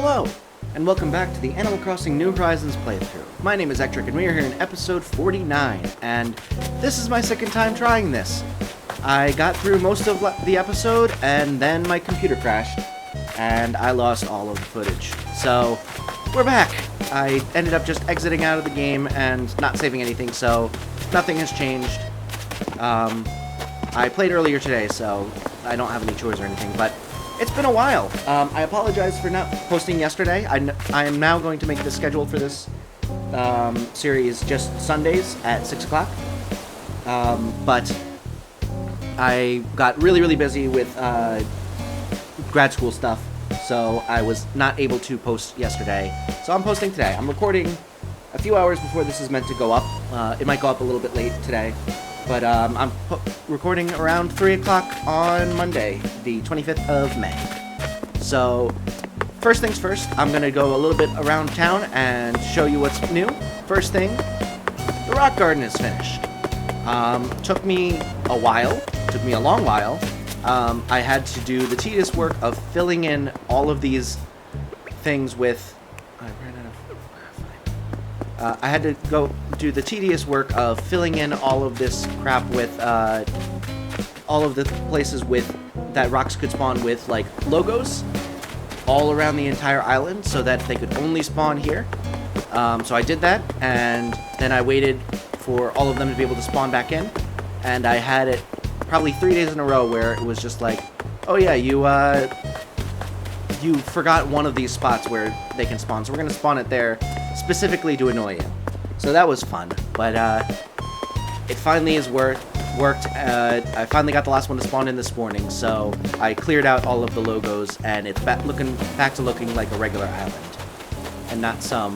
Hello, and welcome back to the Animal Crossing New Horizons playthrough. My name is Ectric, and we are here in episode 49, and this is my second time trying this. I got through most of the episode, and then my computer crashed, and I lost all of the footage. So, we're back! I ended up just exiting out of the game and not saving anything, so nothing has changed. I played earlier today, so I don't have any chores or anything, but it's been a while. I apologize for not posting yesterday. I am now going to make the schedule for this series just Sundays at 6 o'clock. But I got really busy with grad school stuff, so I was not able to post yesterday. So I'm posting today. I'm recording a few hours before this is meant to go up. It might go up a little bit late today. But I'm recording around 3 o'clock on Monday, the 25th of May. So, first things first, I'm going to go a little bit around town and show you what's new. First thing, the rock garden is finished. Took me a while, took me a long while. I had to do the tedious work of filling in all of these things with... I had to go do the tedious work of filling in all of this crap with all of the places that rocks could spawn with, like, logos all around the entire island so that they could only spawn here. So I did that, and then I waited for all of them to be able to spawn back in, and I had it probably 3 days in a row where it was just like, oh yeah, you forgot one of these spots where they can spawn, so we're going to spawn it there specifically to annoy you. So that was fun, but it finally has worked. I finally got the last one to spawn in this morning, so I cleared out all of the logos, and it's back to looking like a regular island, and not some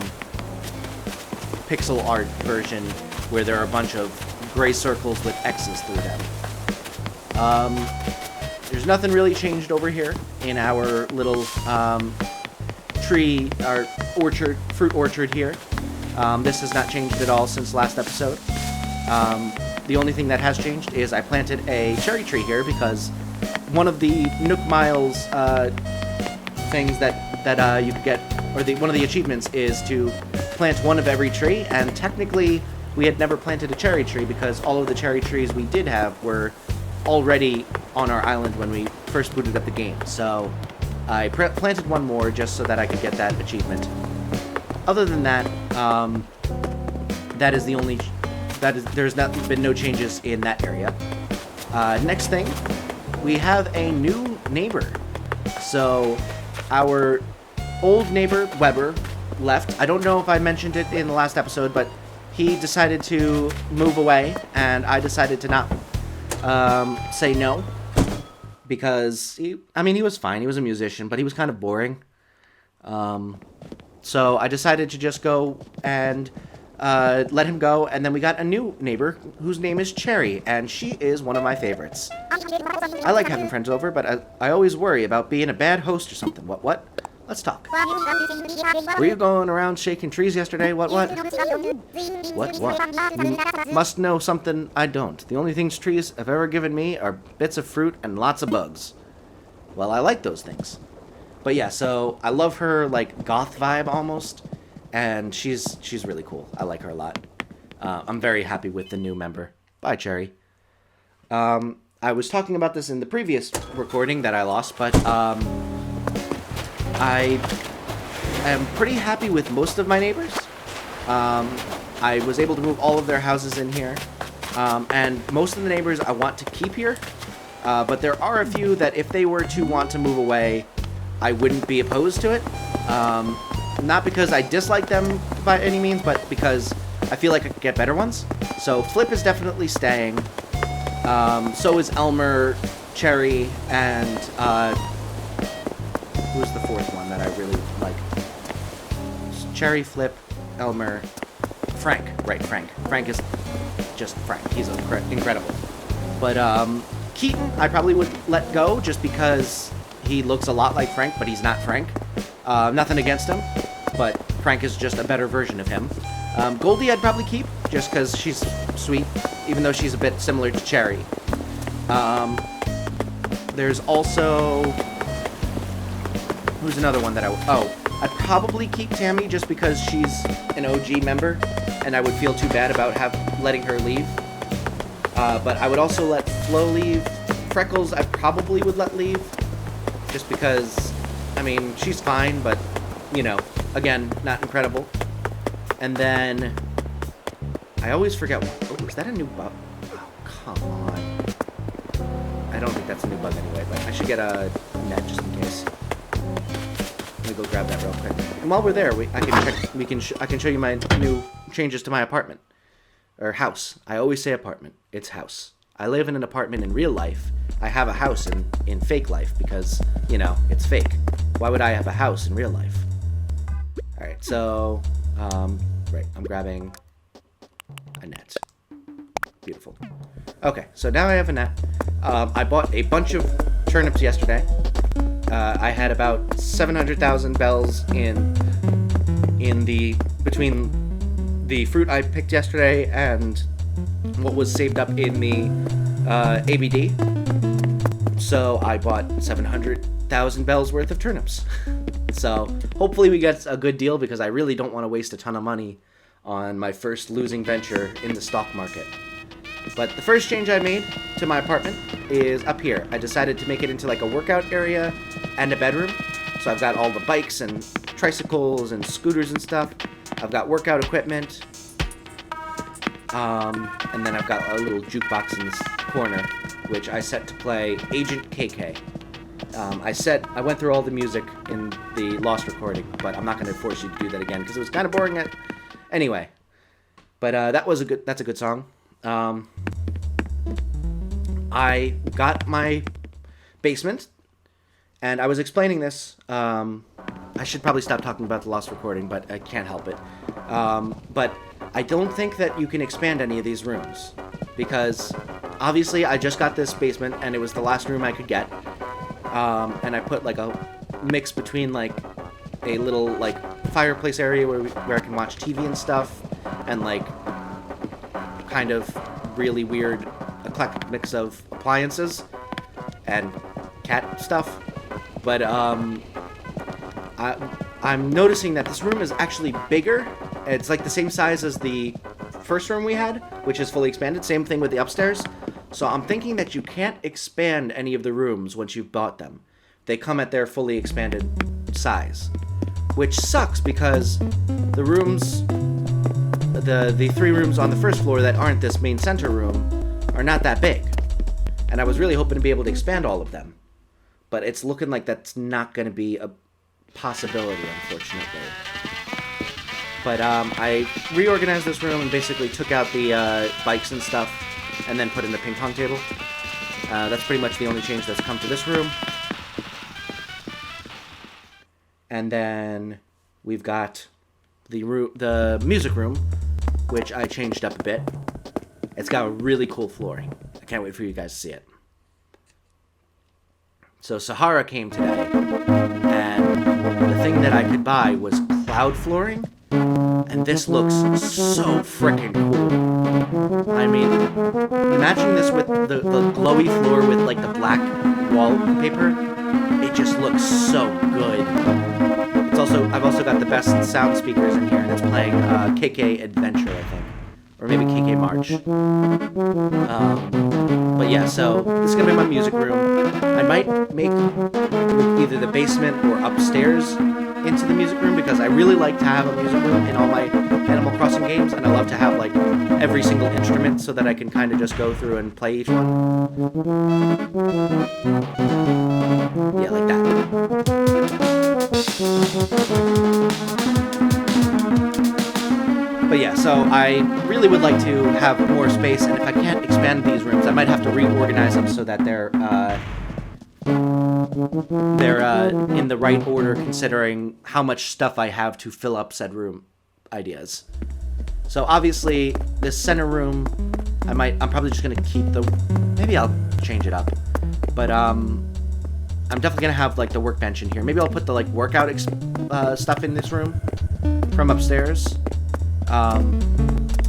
pixel art version where there are a bunch of gray circles with X's through them. There's nothing really changed over here in our little fruit orchard here. This has not changed at all since last episode. The only thing that has changed is I planted a cherry tree here because one of the Nook Miles things that you could get, or one of the achievements is to plant one of every tree, and technically we had never planted a cherry tree because all of the cherry trees we did have were already on our island when we first booted up the game. So I planted one more just so that I could get that achievement. Other than that, there's been no changes in that area. Next thing, we have a new neighbor. So our old neighbor, Weber, left. I don't know if I mentioned it in the last episode, but he decided to move away, and I decided to not say no. Because, he was fine. He was a musician, but he was kind of boring. So I decided to just go and let him go, and then we got a new neighbor whose name is Cherry, and she is one of my favorites. I like having friends over, but I always worry about being a bad host or something. What? Let's talk. Were you going around shaking trees yesterday? What? You must know something I don't. The only things trees have ever given me are bits of fruit and lots of bugs. Well, I like those things. But yeah, so I love her, like, goth vibe almost, and she's really cool. I like her a lot. I'm very happy with the new member. Bye, Cherry. I was talking about this in the previous recording that I lost, but I am pretty happy with most of my neighbors. I was able to move all of their houses in here, and most of the neighbors I want to keep here, but there are a few that if they were to want to move away, I wouldn't be opposed to it. Not because I dislike them by any means, but because I feel like I could get better ones. So Flip is definitely staying. So is Elmer, Cherry, and who's the fourth one that I really like? Cherry, Flip, Elmer, Frank. Right, Frank. Frank is just Frank. He's incredible. But Keaton, I probably would let go just because he looks a lot like Frank, but he's not Frank. Nothing against him, but Frank is just a better version of him. Goldie I'd probably keep, just because she's sweet, even though she's a bit similar to Cherry. There's also... Who's another one that I'd probably keep Tammy just because she's an OG member, and I would feel too bad about letting her leave. But I would also let Flo leave. Freckles, I probably would let leave, just because, I mean, she's fine, but, you know, again, not incredible. And then, I always forget, oh, is that a new bug? Oh, come on. I don't think that's a new bug anyway, but I should get a net just in case. Let me go grab that real quick. And while we're there, I can show you my new changes to my apartment. Or house. I always say apartment. It's house. I live in an apartment in real life. I have a house in fake life because, you know, it's fake. Why would I have a house in real life? Alright, so, right, I'm grabbing a net. Beautiful. Okay, so now I have a net. I bought a bunch of turnips yesterday. I had about 700,000 bells between the fruit I picked yesterday and what was saved up in the ABD. So I bought 700,000 bells worth of turnips. So hopefully we get a good deal because I really don't want to waste a ton of money on my first losing venture in the stock market. But the first change I made to my apartment is up here. I decided to make it into like a workout area and a bedroom. So I've got all the bikes and tricycles and scooters and stuff. I've got workout equipment. And then I've got a little jukebox in this corner, which I set to play Agent KK. I went through all the music in the Lost recording, but I'm not going to force you to do that again because it was kind of boring. Anyway, but that's a good song. I got my basement, and I was explaining this. I should probably stop talking about the Lost recording, but I can't help it. But I don't think that you can expand any of these rooms, because obviously I just got this basement, and it was the last room I could get. And I put like a mix between like a little like fireplace area where I can watch TV and stuff, and like kind of really weird eclectic mix of appliances and cat stuff. But I'm noticing that this room is actually bigger. It's like the same size as the first room we had, which is fully expanded. Same thing with the upstairs. So I'm thinking that you can't expand any of the rooms once you've bought them. They come at their fully expanded size, which sucks because the rooms, the three rooms on the first floor that aren't this main center room are not that big. And I was really hoping to be able to expand all of them. But it's looking like that's not going to be a possibility, unfortunately. But I reorganized this room and basically took out the bikes and stuff and then put in the ping pong table. That's pretty much the only change that's come to this room. And then we've got the music room, which I changed up a bit. It's got a really cool flooring. I can't wait for you guys to see it. So Sahara came today, and the thing that I could buy was cloud flooring, and this looks so freaking cool. I mean, imagine this with the glowy floor with like the black wallpaper. It just looks so good. I've also got the best sound speakers in here, and it's playing KK Adventure, I think. Or maybe KK March. But yeah, so this is going to be my music room. I might make either the basement or upstairs into the music room, because I really like to have a music room in all my Animal Crossing games, and I love to have like every single instrument so that I can kind of just go through and play each one. Yeah, like that. But yeah, so I really would like to have more space, and if I can't expand these rooms, I might have to reorganize them so that they're in the right order, considering how much stuff I have to fill up said room ideas. So obviously, this center room, I'm probably just gonna keep maybe I'll change it up, but I'm definitely gonna have like the workbench in here. Maybe I'll put the like workout stuff in this room from upstairs.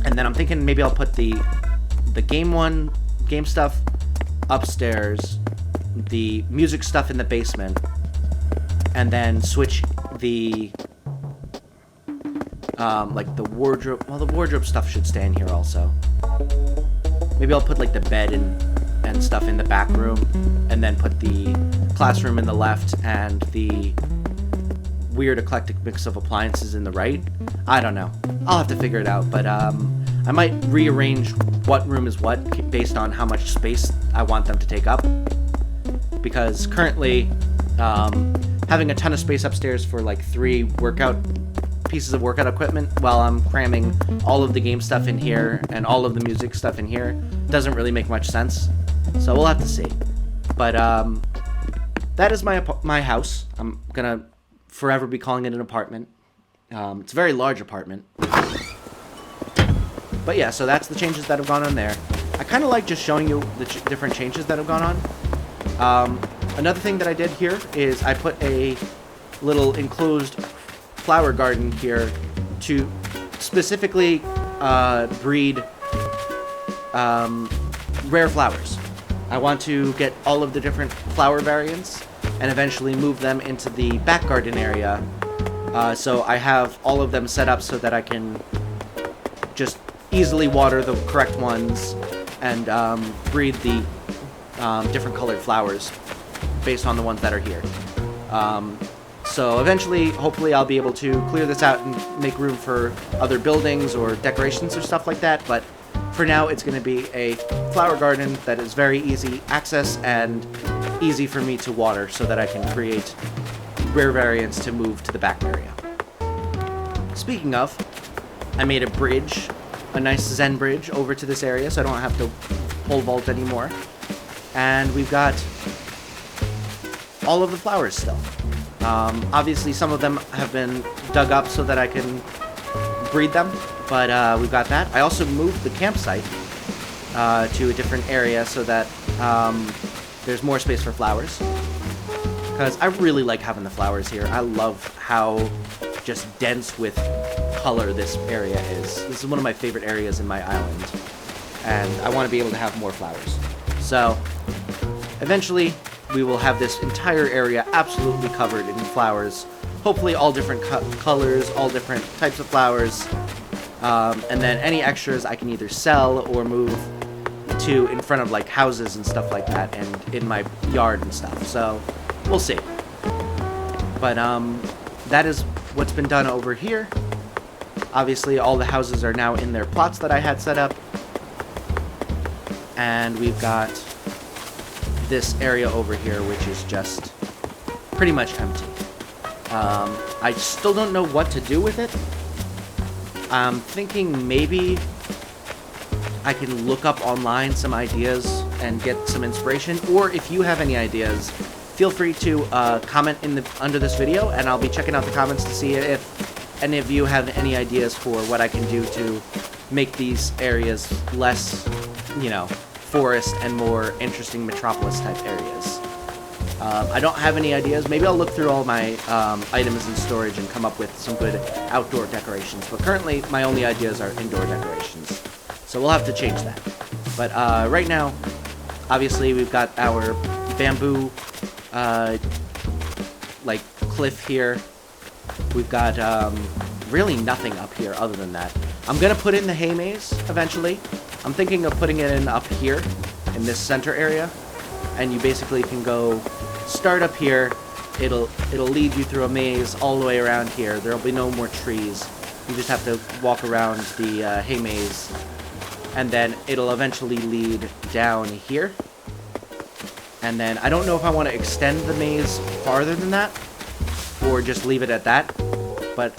And then I'm thinking maybe I'll put the game stuff upstairs, the music stuff in the basement, and then switch the like the wardrobe. Well, the wardrobe stuff should stay in here also. Maybe I'll put like the bed and stuff in the back room, and then put the classroom in the left and the weird eclectic mix of appliances in the right. I don't know. I'll have to figure it out, but I might rearrange what room is what based on how much space I want them to take up. Because currently, having a ton of space upstairs for like 3 pieces of workout equipment while I'm cramming all of the game stuff in here and all of the music stuff in here doesn't really make much sense. So we'll have to see. But that is my house. I'm gonna forever be calling it an apartment. It's a very large apartment. But yeah, so that's the changes that have gone on there. I kind of like just showing you the different changes that have gone on. Another thing that I did here is I put a little enclosed flower garden here to specifically breed rare flowers. I want to get all of the different flower variants and eventually move them into the back garden area. So I have all of them set up so that I can just easily water the correct ones and breed the different colored flowers based on the ones that are here. So eventually, hopefully, I'll be able to clear this out and make room for other buildings or decorations or stuff like that. But for now, it's going to be a flower garden that is very easy access and easy for me to water so that I can create rare variants to move to the back area. Speaking of, I made a bridge, a nice Zen bridge over to this area so I don't have to pole vault anymore. And we've got all of the flowers still. Obviously, some of them have been dug up so that I can breed them, but we've got that. I also moved the campsite to a different area so that there's more space for flowers. Because I really like having the flowers here. I love how just dense with color this area is. This is one of my favorite areas in my island, and I want to be able to have more flowers. So, eventually, we will have this entire area absolutely covered in flowers. Hopefully all different colors, all different types of flowers. And then any extras I can either sell or move to in front of like houses and stuff like that and in my yard and stuff. So we'll see. But that is what's been done over here. Obviously all the houses are now in their plots that I had set up. And we've got this area over here, which is just pretty much empty. I still don't know what to do with it. I'm thinking maybe I can look up online some ideas and get some inspiration, or if you have any ideas, feel free to comment under this video, and I'll be checking out the comments to see if any of you have any ideas for what I can do to make these areas less, forest and more interesting metropolis type areas. I don't have any ideas. Maybe I'll look through all my items in storage and come up with some good outdoor decorations. But currently, my only ideas are indoor decorations. So we'll have to change that. But right now, obviously, we've got our bamboo cliff here. We've got really nothing up here other than that. I'm going to put in the hay maze eventually. I'm thinking of putting it in up here in this center area, and you basically can go start up here. It'll lead you through a maze all the way around here. There'll be no more trees. You just have to walk around the hay maze, and then it'll eventually lead down here. And then I don't know if I want to extend the maze farther than that, or just leave it at that, but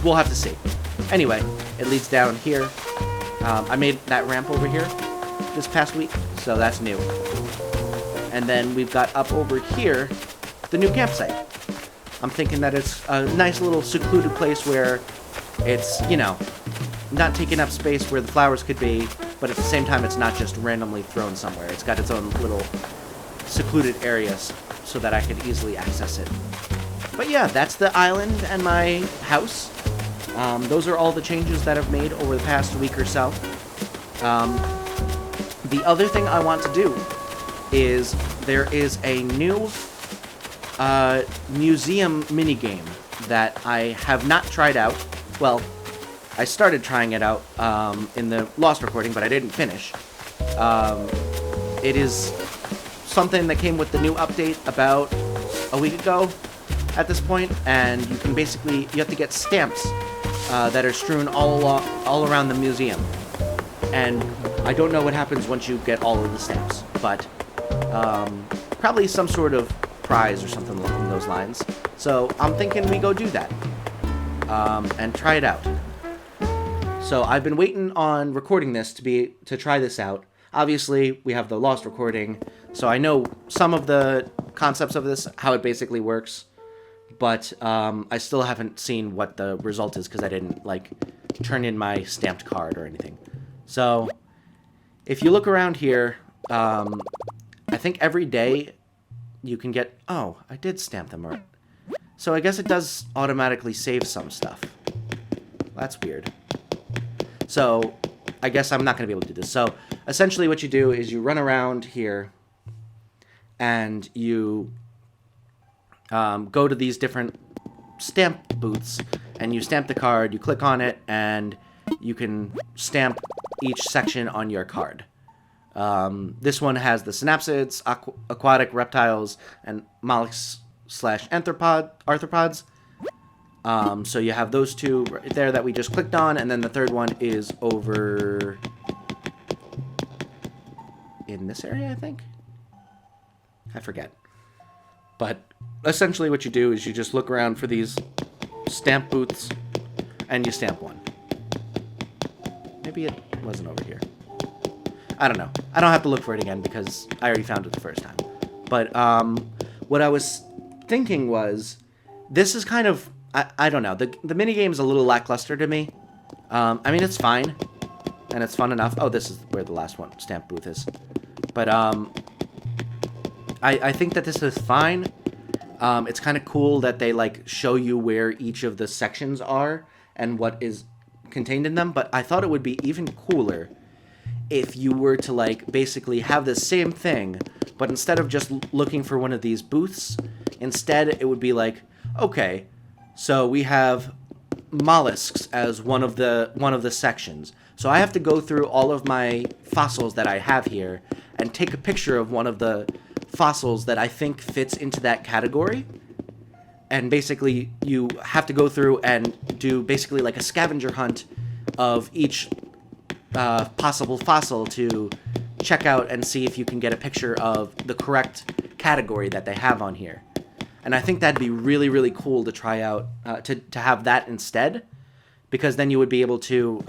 we'll have to see. Anyway, it leads down here. I made that ramp over here this past week, so that's new. And then we've got up over here the new campsite. I'm thinking that it's a nice little secluded place where it's, not taking up space where the flowers could be, but at the same time it's not just randomly thrown somewhere. It's got its own little secluded areas so that I could easily access it. But yeah, that's the island and my house. Those are all the changes that I've made over the past week or so. The other thing I want to do is there is a new museum minigame that I have not tried out. well, I started trying it out in the Lost recording, but I didn't finish. It is something that came with the new update about a week ago at this point, and you can basically, you have to get stamps that are strewn all around the museum. And I don't know what happens once you get all of the stamps, but probably some sort of prize or something along those lines. So I'm thinking we go do that and try it out. So I've been waiting on recording this to try this out. Obviously, we have the Lost recording, so I know some of the concepts of this, how it basically works, but I still haven't seen what the result is because I didn't like turn in my stamped card or anything. So if you look around here, I think every day you can get... Oh, I did stamp them right. So I guess it does automatically save some stuff. That's weird. So I guess I'm not going to be able to do this. So essentially what you do is you run around here and you go to these different stamp booths and you stamp the card, you click on it, and you can stamp each section on your card. This one has the synapsids, aquatic reptiles, and mollusks/arthropods. So you have those two right there that we just clicked on, and then the third one is over in this area, I think. I forget. But essentially what you do is you just look around for these stamp booths, and you stamp one. Maybe it wasn't over here. I don't know. I don't have to look for it again because I already found it the first time. But what I was thinking was, this is kind of... I don't know. The minigame is a little lackluster to me. I mean, it's fine. And it's fun enough. Oh, this is where the last one stamp booth is. But I think that this is fine. It's kind of cool that they like show you where each of the sections are and what is contained in them. But I thought it would be even cooler if you were to like basically have the same thing, but instead of just looking for one of these booths, instead it would be like, okay, so we have mollusks as one of the sections. So I have to go through all of my fossils that I have here and take a picture of one of the fossils that I think fits into that category. And basically you have to go through and do basically like a scavenger hunt of each possible fossil to check out and see if you can get a picture of the correct category that they have on here. And I think that'd be really, really cool to try out, to have that instead, because then you would be able to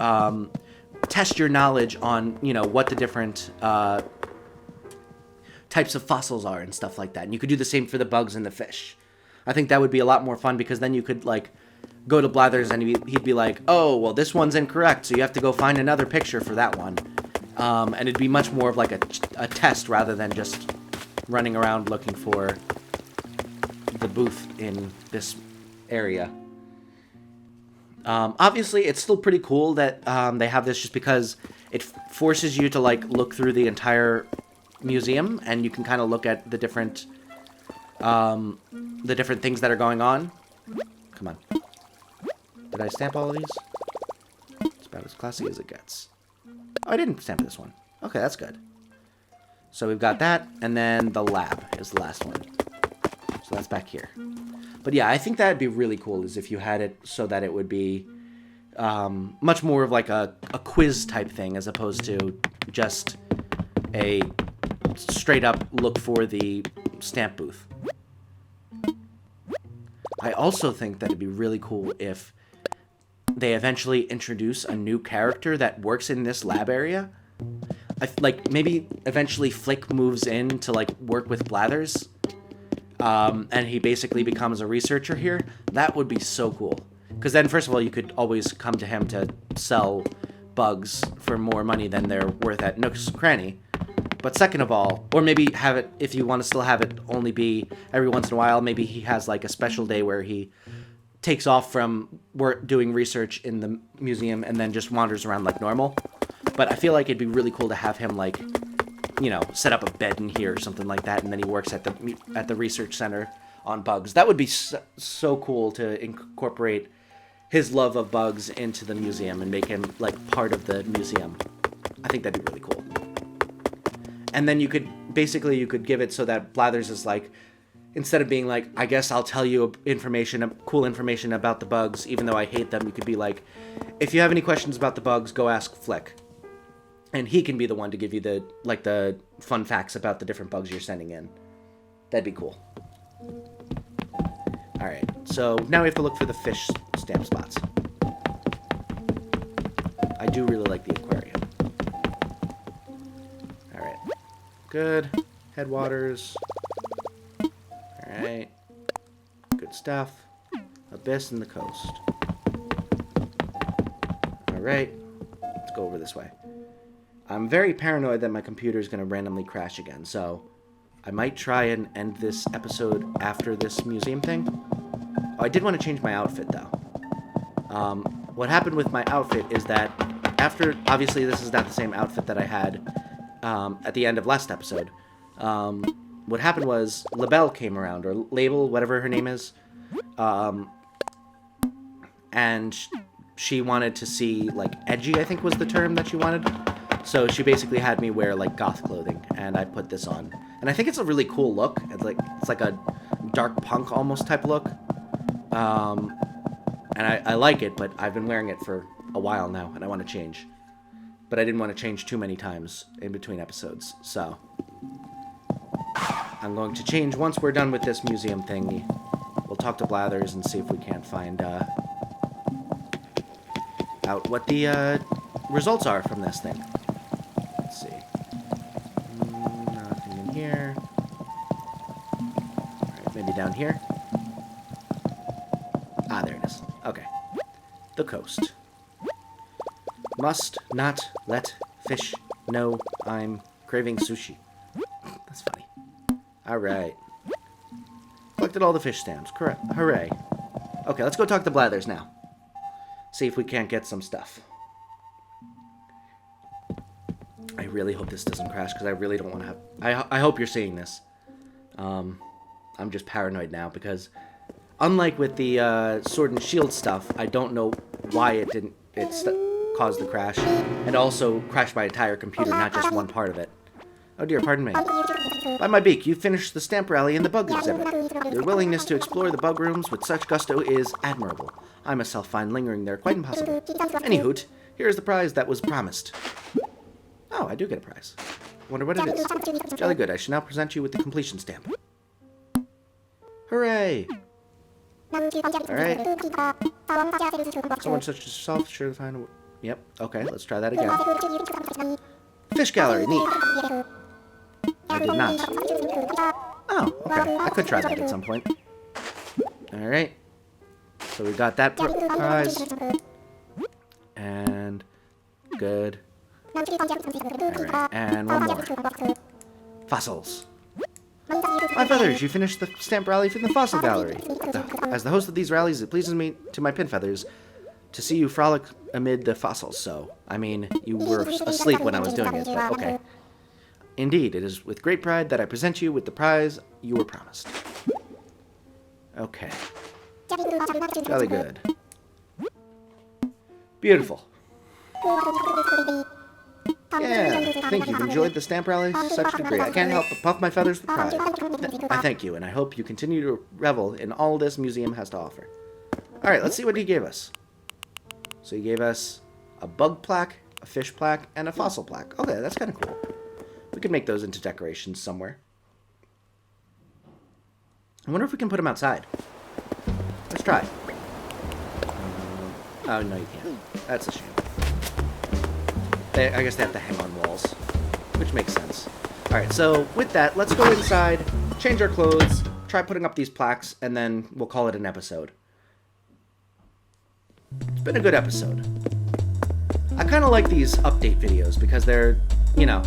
test your knowledge on, you know, what the different types of fossils are and stuff like that. And you could do the same for the bugs and the fish. I think that would be a lot more fun because then you could, like, go to Blathers and he'd be like, oh, well, this one's incorrect, so you have to go find another picture for that one. And it'd be much more of like a test rather than just running around looking for the booth in this area. Obviously, it's still pretty cool that they have this just because it forces you to like look through the entire museum and you can kind of look at the different things that are going on. Come on. Did I stamp all of these? It's about as classy as it gets. Oh, I didn't stamp this one. Okay, that's good. So we've got that, and then the lab is the last one. So that's back here. But yeah, I think that'd be really cool is if you had it so that it would be much more of like a quiz type thing as opposed to just a straight up look for the stamp booth. I also think that it'd be really cool if they eventually introduce a new character that works in this lab area. Like, maybe eventually Flick moves in to, like, work with Blathers, and he basically becomes a researcher here. That would be so cool. Because then, first of all, you could always come to him to sell bugs for more money than they're worth at Nook's Cranny. But second of all, or maybe have it, if you want to still have it only be every once in a while, maybe he has, like, a special day where he takes off from doing research in the museum and then just wanders around like normal. But I feel like it'd be really cool to have him, like, you know, set up a bed in here or something like that, and then he works at the research center on bugs. That would be so cool to incorporate his love of bugs into the museum and make him, like, part of the museum. I think that'd be really cool. And then you could give it so that Blathers is like, instead of being like, I guess I'll tell you cool information about the bugs, even though I hate them, you could be like, if you have any questions about the bugs, go ask Flick. And he can be the one to give you the fun facts about the different bugs you're sending in. That'd be cool. Alright, so now we have to look for the fish stamp spots. I do really like the aquarium. Alright. Good. Headwaters. Alright. Good stuff. Abyss and the coast. Alright. Let's go over this way. I'm very paranoid that my computer is going to randomly crash again, so I might try and end this episode after this museum thing. Oh, I did want to change my outfit, though. What happened with my outfit is that after... Obviously, this is not the same outfit that I had at the end of last episode. What happened was Labelle came around, or Label, whatever her name is, and she wanted to see, like, edgy, I think was the term that she wanted. So she basically had me wear, like, goth clothing, and I put this on. And I think it's a really cool look. It's like a dark punk almost type look. And I like it, but I've been wearing it for a while now, and I want to change. But I didn't want to change too many times in between episodes, so I'm going to change once we're done with this museum thing. We'll talk to Blathers and see if we can't find out what the results are from this thing. Let's see. Nothing in here. Alright, maybe down here. Ah, there it is. Okay. The coast. Must not let fish know I'm craving sushi. That's funny. Alright. Collected all the fish stamps. Correct. Hooray. Okay, let's go talk to Blathers now. See if we can't get some stuff. I really hope this doesn't crash, because I really don't want to have... I hope you're seeing this. I'm just paranoid now, because unlike with the Sword and Shield stuff, I don't know why it didn't... caused the crash, and also crashed my entire computer, not just one part of it. Oh dear, pardon me. By my beak, you finished the stamp rally and the bug exhibit. Your willingness to explore the bug rooms with such gusto is admirable. I myself find lingering there quite impossible. Anyhoot, here is the prize that was promised. Oh, I do get a prize. Wonder what it is. Jolly good, I shall now present you with the completion stamp. Hooray! Alright. Someone such as yourself sure to find a... Yep, okay, let's try that again. Fish gallery, neat. I did not. Oh, okay. I could try that at some point. Alright. So we got that prize. And... good. Alright, and one more. Fossils. My feathers, you finished the stamp rally from the fossil gallery. As the host of these rallies, it pleases me to my pin feathers to see you frolic amid the fossils. So, I mean, you were asleep when I was doing it, but okay. Indeed, it is with great pride that I present you with the prize you were promised. Okay. Jolly good. Beautiful. Yeah, I think you've enjoyed the stamp rally to such a degree. I can't help but puff my feathers with pride. I thank you, and I hope you continue to revel in all this museum has to offer. Alright, let's see what he gave us. So he gave us a bug plaque, a fish plaque, and a fossil plaque. Okay, that's kind of cool. We could make those into decorations somewhere. I wonder if we can put them outside. Let's try. Oh, no, you can't. That's a shame. I guess they have to hang on walls, which makes sense. Alright, so with that, let's go inside, change our clothes, try putting up these plaques, and then we'll call it an episode. It's been a good episode. I kind of like these update videos because they're, you know,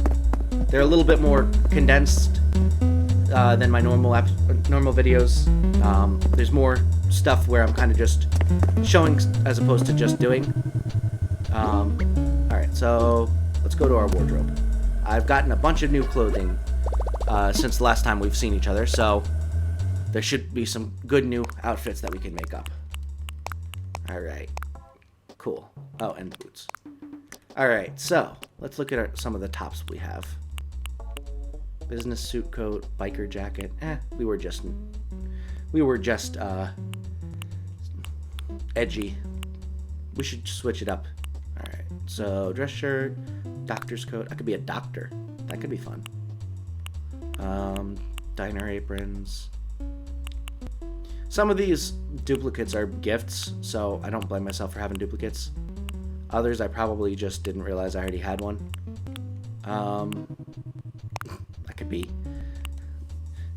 they're a little bit more condensed than my normal videos. There's more stuff where I'm kind of just showing as opposed to just doing. Alright, so let's go to our wardrobe. I've gotten a bunch of new clothing since the last time we've seen each other, so there should be some good new outfits that we can make up. Alright. Cool. Oh, and boots. Alright, so let's look at some of the tops we have. Business suit coat, biker jacket. We were just edgy. We should switch it up. Alright, so dress shirt, doctor's coat. I could be a doctor. That could be fun. Diner aprons. Some of these duplicates are gifts, so I don't blame myself for having duplicates. Others I probably just didn't realize I already had one. I could be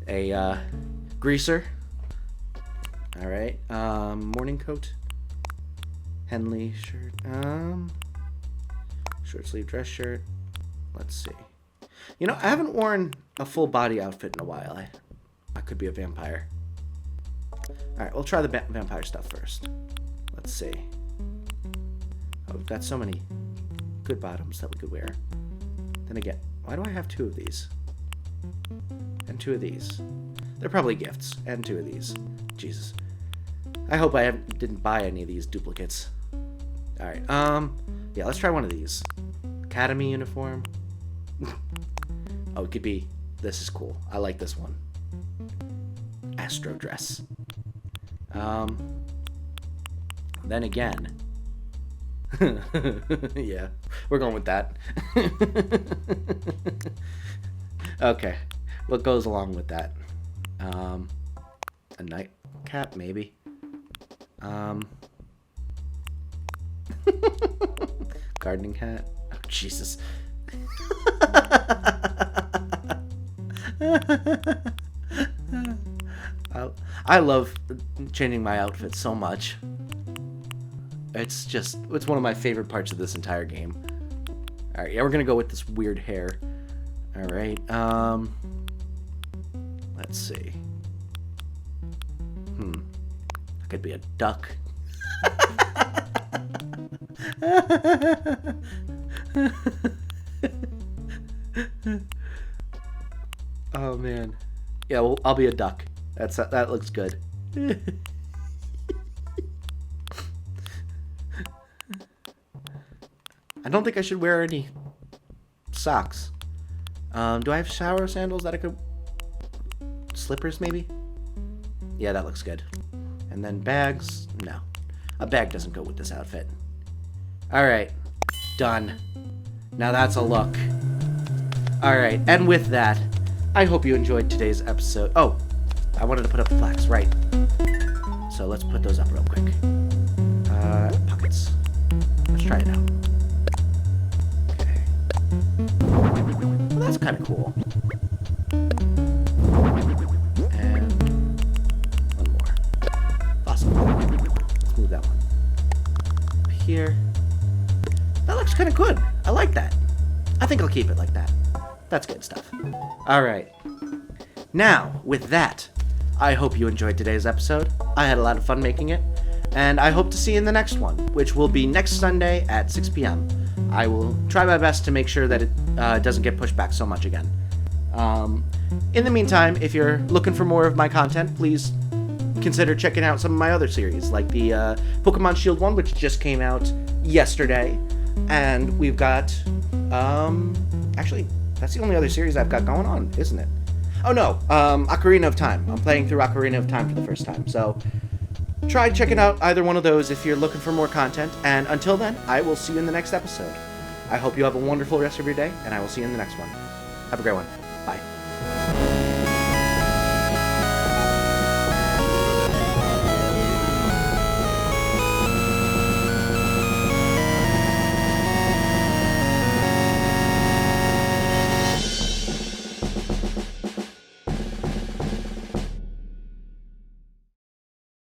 a greaser. Alright, morning coat. Henley shirt. Short sleeve dress shirt. Let's see. You know, I haven't worn a full body outfit in a while. I could be a vampire. Alright, we'll try the vampire stuff first. Let's see. Oh, we've got so many good bottoms that we could wear. Then again, why do I have 2 of these? And 2 of these. They're probably gifts. And 2 of these. Jesus. I hope I didn't buy any of these duplicates. Alright, yeah, let's try one of these. Academy uniform. Oh, it could be. This is cool. I like this one. Astro dress. Then again. Yeah, we're going with that. Okay, what goes along with that? A nightcap, maybe. Gardening hat. Oh, Jesus. I love changing my outfit so much. It's one of my favorite parts of this entire game. Alright, yeah, we're gonna go with this weird hair. Alright, let's see. I could be a duck. Oh man. Yeah, well, I'll be a duck. That looks good. I don't think I should wear any socks. Do I have shower sandals that I could... Slippers, maybe? Yeah, that looks good. And then bags? No. A bag doesn't go with this outfit. Alright. Done. Now that's a look. Alright, and with that, I hope you enjoyed today's episode. Oh, I wanted to put up the plaques, right. So let's put those up real quick. Pockets. Let's try it out. Okay. Well, that's kind of cool. And one more. Awesome. Let's move that one. Up here. That looks kind of good. I like that. I think I'll keep it like that. That's good stuff. Alright. Now, with that, I hope you enjoyed today's episode. I had a lot of fun making it. And I hope to see you in the next one, which will be next Sunday at 6 p.m. I will try my best to make sure that it doesn't get pushed back so much again. In the meantime, if you're looking for more of my content, please consider checking out some of my other series, like the Pokemon Shield one, which just came out yesterday. And we've got... actually, that's the only other series I've got going on, isn't it? Oh no, Ocarina of Time. I'm playing through Ocarina of Time for the first time, so try checking out either one of those if you're looking for more content, and until then, I will see you in the next episode. I hope you have a wonderful rest of your day, and I will see you in the next one. Have a great one. Bye.